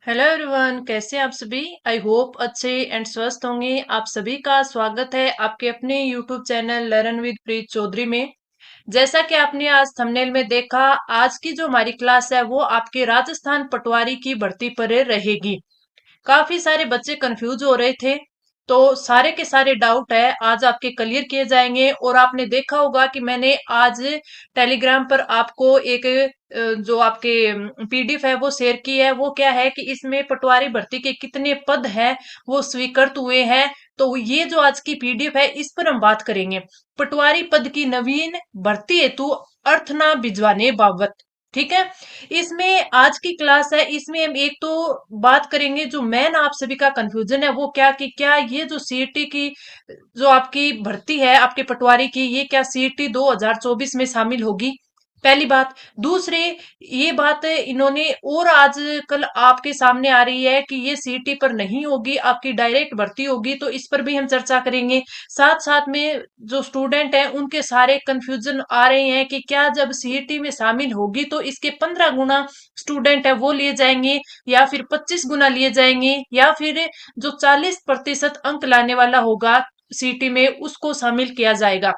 Hello everyone, कैसे हैं आप सभी। आई होप अच्छे एंड स्वस्थ होंगे। आप सभी का स्वागत है आपके अपने यूट्यूब चैनल लर्न विद प्रीत चौधरी में। जैसा कि आपने आज थंबनेल में देखा, आज की जो हमारी क्लास है वो आपके राजस्थान पटवारी की भर्ती पर रहेगी। काफी सारे बच्चे कंफ्यूज हो रहे थे, तो सारे के सारे डाउट है आज आपके क्लियर किए जाएंगे। और आपने देखा होगा कि मैंने आज टेलीग्राम पर आपको एक जो आपके पीडीएफ है वो शेयर की है। वो क्या है कि इसमें पटवारी भर्ती के कितने पद हैं वो स्वीकृत हुए हैं। तो ये जो आज की पीडीएफ है इस पर हम बात करेंगे, पटवारी पद की नवीन भर्ती हेतु अर्थना भिजवाने बाबत। ठीक है। इसमें आज की क्लास है, इसमें हम एक तो बात करेंगे जो मेन आप सभी का कंफ्यूजन है वो क्या कि क्या ये जो सीईटी की जो आपकी भर्ती है आपके पटवारी की, ये क्या सीईटी 2024 में शामिल होगी। पहली बात। दूसरे, ये बात इन्होंने और आजकल आपके सामने आ रही है कि ये सीईटी पर नहीं होगी, आपकी डायरेक्ट भर्ती होगी, तो इस पर भी हम चर्चा करेंगे। साथ साथ में जो स्टूडेंट हैं उनके सारे कंफ्यूजन आ रहे हैं कि क्या जब सीईटी में शामिल होगी तो इसके 15 गुना स्टूडेंट है वो लिए जाएंगे, या फिर 25 गुना लिए जाएंगे, या फिर जो 40% अंक लाने वाला होगा सीईटी में उसको शामिल किया जाएगा।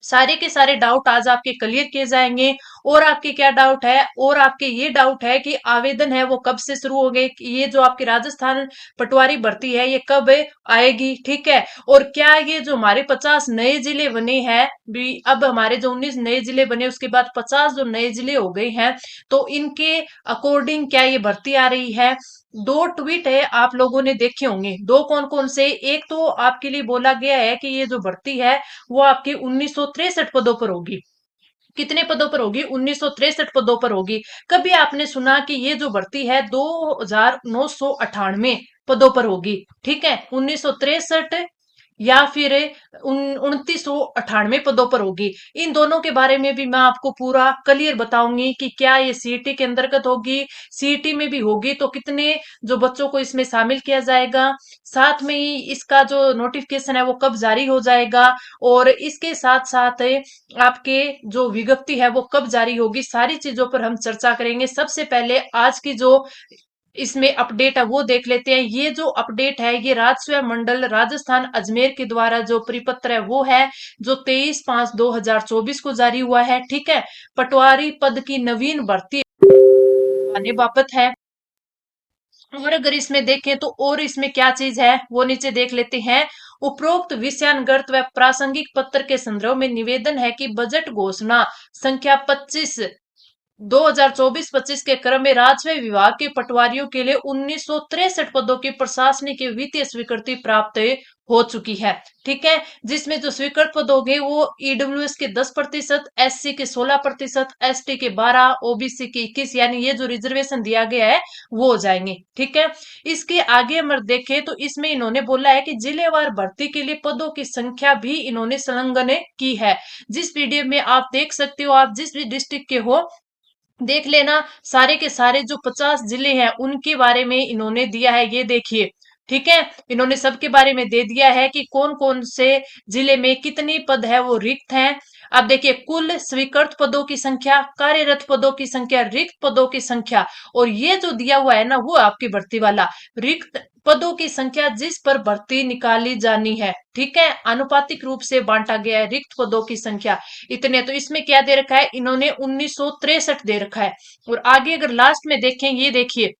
सारे के सारे डाउट आज आपके क्लियर किए जाएंगे। और आपके क्या डाउट है, और आपके ये डाउट है कि आवेदन है वो कब से शुरू हो गए, कि ये जो आपकी राजस्थान पटवारी भर्ती है ये कब आएगी। ठीक है। और क्या ये जो हमारे 50 नए जिले बने हैं भी, अब हमारे जो 19 नए जिले बने उसके बाद 50 जो नए जिले हो गए हैं, तो इनके अकॉर्डिंग क्या ये भर्ती आ रही है। दो ट्वीट है आप लोगों ने देखे होंगे, दो कौन कौन से। एक तो आपके लिए बोला गया है कि ये जो भर्ती है वो आपके 1963 पदों पर होगी। कितने पदों पर होगी? 1963 पदों पर होगी। कभी आपने सुना कि ये जो भर्ती है 2998 पदों पर होगी? ठीक है, 1963 या फिर 2998 पदों पर होगी। इन दोनों के बारे में भी मैं आपको पूरा क्लियर बताऊंगी कि क्या ये सीईटी के अंतर्गत होगी, सीईटी में भी होगी तो कितने जो बच्चों को इसमें शामिल किया जाएगा। साथ में ही इसका जो नोटिफिकेशन है वो कब जारी हो जाएगा, और इसके साथ साथ आपके जो विज्ञप्ति है वो कब जारी होगी, सारी चीजों पर हम चर्चा करेंगे। सबसे पहले आज की जो इसमें अपडेट है वो देख लेते हैं। ये जो अपडेट है ये राजस्व मंडल राजस्थान अजमेर के द्वारा जो परिपत्र है वो है, जो 23/5/2024 को जारी हुआ है। ठीक है। पटवारी पद की नवीन भर्ती आने बाबत है। और अगर इसमें देखें तो और इसमें क्या चीज है वो नीचे देख लेते हैं। उपरोक्त विषयानुगत व प्रासंगिक पत्र के संदर्भ में निवेदन है कि बजट घोषणा संख्या 25 2024-25 के क्रम में राजस्व विभाग के पटवारियों के लिए 1963 पदों की प्रशासनिक वित्तीय स्वीकृति प्राप्त हो चुकी है। ठीक है। जिसमें जो स्वीकृत पद होंगे वो ईडब्ल्यूएस के 10%, एससी के 16%, एसटी के 12, ओबीसी के 21, यानी ये जो रिजर्वेशन दिया गया है वो हो जाएंगे। ठीक है। इसके आगे अगर देखें तो इसमें इन्होंने बोला है कि जिलेवार भर्ती के लिए पदों की संख्या भी इन्होंने संलग्न की है। जिस पीडीएफ में आप देख सकते हो, आप जिस भी डिस्ट्रिक्ट के हो देख लेना, सारे के सारे जो 50 जिले हैं उनके बारे में इन्होंने दिया है, ये देखिए। ठीक है। इन्होंने सबके बारे में दे दिया है कि कौन कौन से जिले में कितने पद है वो रिक्त हैं। अब देखिए, कुल स्वीकृत पदों की संख्या, कार्यरत पदों की संख्या, रिक्त पदों की संख्या, और ये जो दिया हुआ है ना वो आपकी भर्ती वाला रिक्त पदों की संख्या जिस पर भर्ती निकाली जानी है। ठीक है। आनुपातिक रूप से बांटा गया है रिक्त पदों की संख्या इतने। तो इसमें क्या दे रखा है इन्होंने 1963 दे रखा है। और आगे अगर लास्ट में देखें, ये देखिए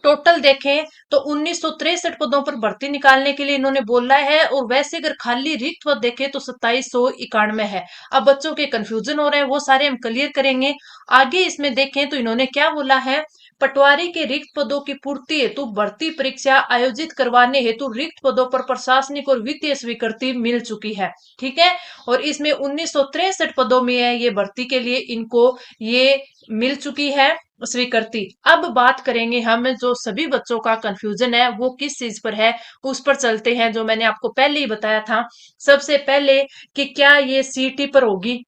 टोटल देखें तो 1963 पदों पर भर्ती निकालने के लिए इन्होंने बोला है। और वैसे अगर खाली रिक्त पद देखें तो 2791 है। अब बच्चों के कंफ्यूजन हो रहे हैं वो सारे हम क्लियर करेंगे। आगे इसमें देखें तो इन्होंने क्या बोला है, पटवारी के रिक्त पदों की पूर्ति हेतु भर्ती परीक्षा आयोजित करवाने हेतु रिक्त पदों पर प्रशासनिक और वित्तीय स्वीकृति मिल चुकी है। ठीक है। और इसमें 1963 पदों में है ये भर्ती के लिए इनको ये मिल चुकी है स्वीकृति। अब बात करेंगे हम जो सभी बच्चों का कंफ्यूजन है वो किस चीज पर है, उस पर चलते हैं जो मैंने आपको पहले ही बताया था। सबसे पहले कि क्या ये सीईटी पर होगी।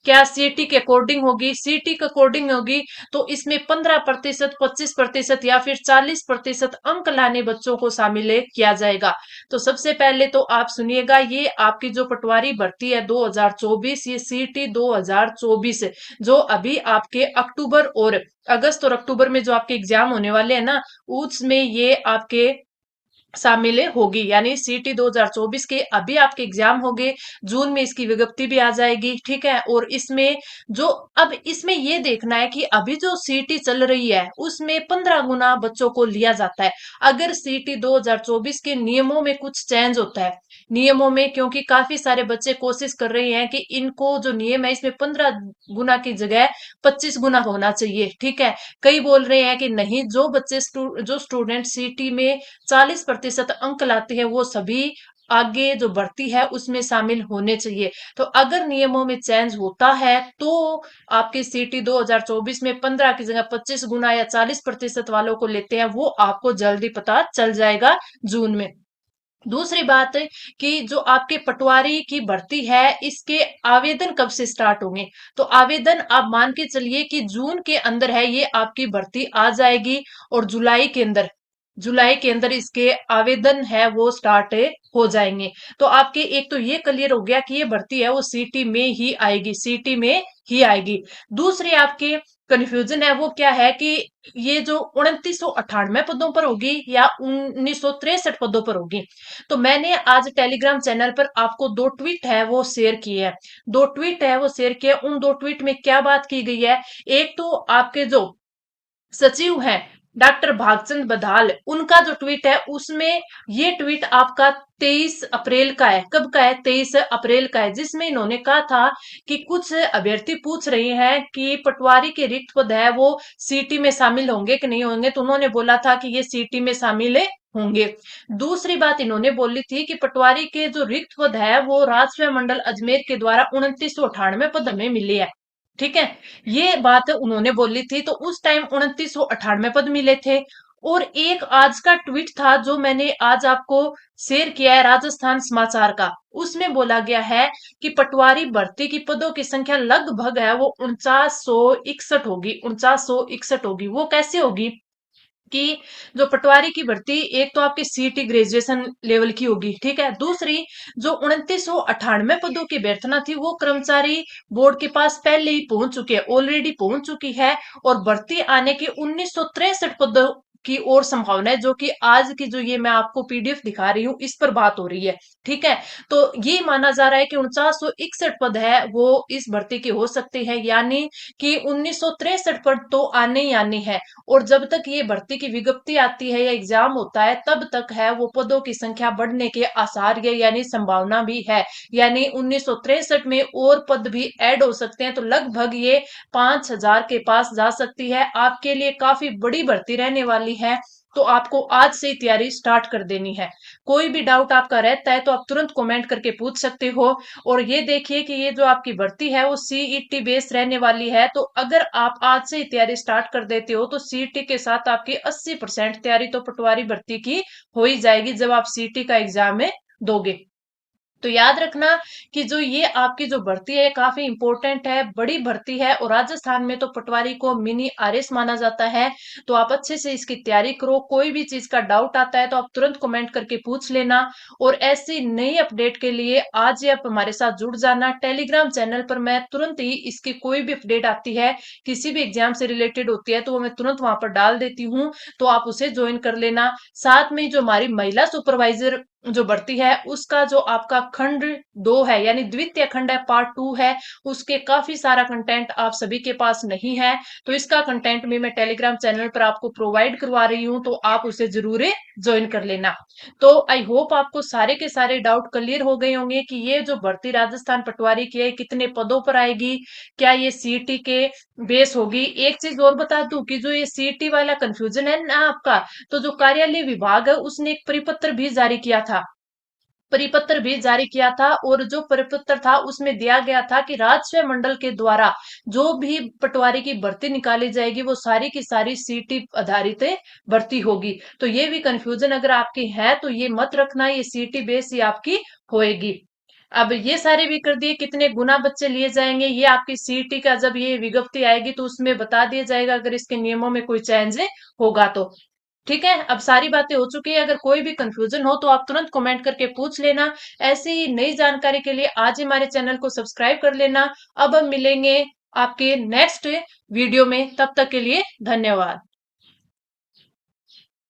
क्या सीटी के अकॉर्डिंग होगी? सीटी के अकॉर्डिंग होगी तो इसमें 15%, 25% या फिर 40% अंक लाने बच्चों को शामिल किया जाएगा। तो सबसे पहले तो आप सुनिएगा, ये आपकी जो पटवारी भर्ती है 2024, ये सीटी 2024 जो अभी आपके अक्टूबर और अगस्त और अक्टूबर में जो आपके एग्जाम होने वाले हैं ना, उसमें ये आपके शामिल होगी। यानी सीटी 2024 के अभी आपके एग्जाम हो गए, जून में इसकी विज्ञप्ति भी आ जाएगी, ठीक है। और इसमें जो अब इसमें ये देखना है कि अभी जो सीटी चल रही है उसमें 15 गुना बच्चों को लिया जाता है। अगर सीटी 2024 के नियमों में कुछ चेंज होता है, नियमों में, क्योंकि काफी सारे बच्चे कोशिश कर रहे हैं कि इनको जो नियम है इसमें 15 गुना की जगह 25 गुना होना चाहिए, ठीक है। कई बोल रहे हैं कि नहीं, जो बच्चे जो स्टूडेंट सीटी में 40% अंक लाते हैं वो सभी आगे जो भर्ती है उसमें शामिल होने चाहिए। तो अगर नियमों में चेंज होता है तो आपकी सीटी 2024 में 15 की जगह 25 गुना या 40% वालों को लेते हैं, वो आपको जल्दी पता चल जाएगा जून में। दूसरी बात है कि जो आपके पटवारी की भर्ती है इसके आवेदन कब से स्टार्ट होंगे? तो आवेदन आप मान के चलिए कि जून के अंदर है ये आपकी भर्ती आ जाएगी, और जुलाई के अंदर इसके आवेदन है वो स्टार्ट हो जाएंगे। तो आपके एक तो ये क्लियर हो गया कि ये भर्ती है वो सीटी में ही आएगी, सीटी में ही आएगी। दूसरी आपके कंफ्यूजन है वो क्या है कि ये जो 2998 पदों पर होगी या 1963 पदों पर होगी। तो मैंने आज टेलीग्राम चैनल पर आपको दो ट्वीट है वो शेयर किए हैं, दो ट्वीट है वो शेयर किए। उन दो ट्वीट में क्या बात की गई है, एक तो आपके जो सचिव हैं डॉक्टर भागचंद बधाल, उनका जो ट्वीट है उसमें ये ट्वीट आपका 23 अप्रैल का है। कब का है? 23 अप्रैल का है, जिसमें इन्होंने कहा था कि कुछ अभ्यर्थी पूछ रहे हैं कि पटवारी के रिक्त पद है वो सीटी में शामिल होंगे कि नहीं होंगे, तो उन्होंने बोला था कि ये सीटी में शामिल होंगे। दूसरी बात इन्होंने बोली थी कि पटवारी के जो रिक्त पद है वो राजस्व मंडल अजमेर के द्वारा 2998 पद हमें मिले हैं, ठीक है। ये बात उन्होंने बोली थी, तो उस टाइम 2998 पद मिले थे। और एक आज का ट्वीट था जो मैंने आज आपको शेयर किया है राजस्थान समाचार का, उसमें बोला गया है कि पटवारी भर्ती की पदों की संख्या लगभग है वो 4961 होगी, 4961 होगी। वो कैसे होगी कि जो पटवारी की भर्ती एक तो आपकी सीटी ग्रेजुएशन लेवल की होगी, ठीक है। दूसरी जो 2998 पदों की अभ्यर्थना थी वो कर्मचारी बोर्ड के पास पहले ही पहुंच चुकी है, ऑलरेडी पहुंच चुकी है। और भर्ती आने के 1963 पदों की और संभावना है, जो कि आज की जो ये मैं आपको पीडीएफ दिखा रही हूँ इस पर बात हो रही है, ठीक है। तो ये माना जा रहा है कि 4961 पद है वो इस भर्ती के हो सकते हैं, यानी कि 1963 पद तो आने ही आने हैं। और जब तक ये भर्ती की विज्ञप्ति आती है या एग्जाम होता है तब तक है वो पदों की संख्या बढ़ने के आसार है, यानी संभावना भी है। यानी 1963 में और पद भी ऐड हो सकते हैं, तो लगभग ये 5000 के पास जा सकती है। आपके लिए काफी बड़ी भर्ती रहने वाली है, तो आपको आज से ही तैयारी स्टार्ट कर देनी है। कोई भी डाउट आपका रहता है तो आप तुरंत कमेंट करके पूछ सकते हो। और ये देखिए कि ये जो आपकी भर्ती है वो सीईटी बेस रहने वाली है, तो अगर आप आज से ही तैयारी स्टार्ट कर देते हो तो सीईटी के साथ आपकी 80% तैयारी तो पटवारी भर्ती की हो ही जाएगी जब आप सीईटी का एग्जाम में दोगे। तो याद रखना कि जो ये आपकी जो भर्ती है काफी इंपॉर्टेंट है, बड़ी भर्ती है, और राजस्थान में तो पटवारी को मिनी आरएस माना जाता है। तो आप अच्छे से इसकी तैयारी करो, कोई भी चीज का डाउट आता है तो आप तुरंत कमेंट करके पूछ लेना। और ऐसी नई अपडेट के लिए आज ही आप हमारे साथ जुड़ जाना टेलीग्राम चैनल पर। मैं तुरंत ही इसकी कोई भी अपडेट आती है, किसी भी एग्जाम से रिलेटेड होती है, तो वो मैं तुरंत वहां पर डाल देती हूँ, तो आप उसे ज्वाइन कर लेना। साथ में जो हमारी महिला सुपरवाइजर जो बढ़ती है उसका जो आपका खंड 2 है, यानी द्वितीय खंड है, पार्ट 2 है, उसके काफी सारा कंटेंट आप सभी के पास नहीं है। तो इसका कंटेंट भी मैं टेलीग्राम चैनल पर आपको प्रोवाइड करवा रही हूँ, तो आप उसे जरूर ज्वाइन कर लेना। तो आई होप आपको सारे के सारे डाउट क्लियर हो गए होंगे कि ये जो भर्ती राजस्थान पटवारी की है कितने पदों पर आएगी, क्या ये सीटी के बेस होगी। एक चीज और बता दूं कि जो ये सीटी वाला कंफ्यूजन है ना आपका, तो जो कार्यालय विभाग है उसने एक परिपत्र भी जारी किया था, परिपत्र भी जारी किया था। और जो परिपत्र था उसमें दिया गया था कि राजस्व मंडल के द्वारा जो भी पटवारी की भर्ती निकाली जाएगी वो सारी की सारी सीटी आधारित भर्ती होगी। तो ये भी कंफ्यूजन अगर आपकी है तो ये मत रखना, ये सीटी बेस ही आपकी होएगी। अब ये सारे भी कर दिए, कितने गुना बच्चे लिए जाएंगे ये आपकी सीईटी का जब ये विज्ञप्ति आएगी तो उसमें बता दिया जाएगा, अगर इसके नियमों में कोई चेंज होगा तो। ठीक है, अब सारी बातें हो चुकी है। अगर कोई भी कंफ्यूजन हो तो आप तुरंत कमेंट करके पूछ लेना। ऐसी ही नई जानकारी के लिए आज ही हमारे चैनल को सब्सक्राइब कर लेना। अब हम मिलेंगे आपके नेक्स्ट वीडियो में, तब तक के लिए धन्यवाद।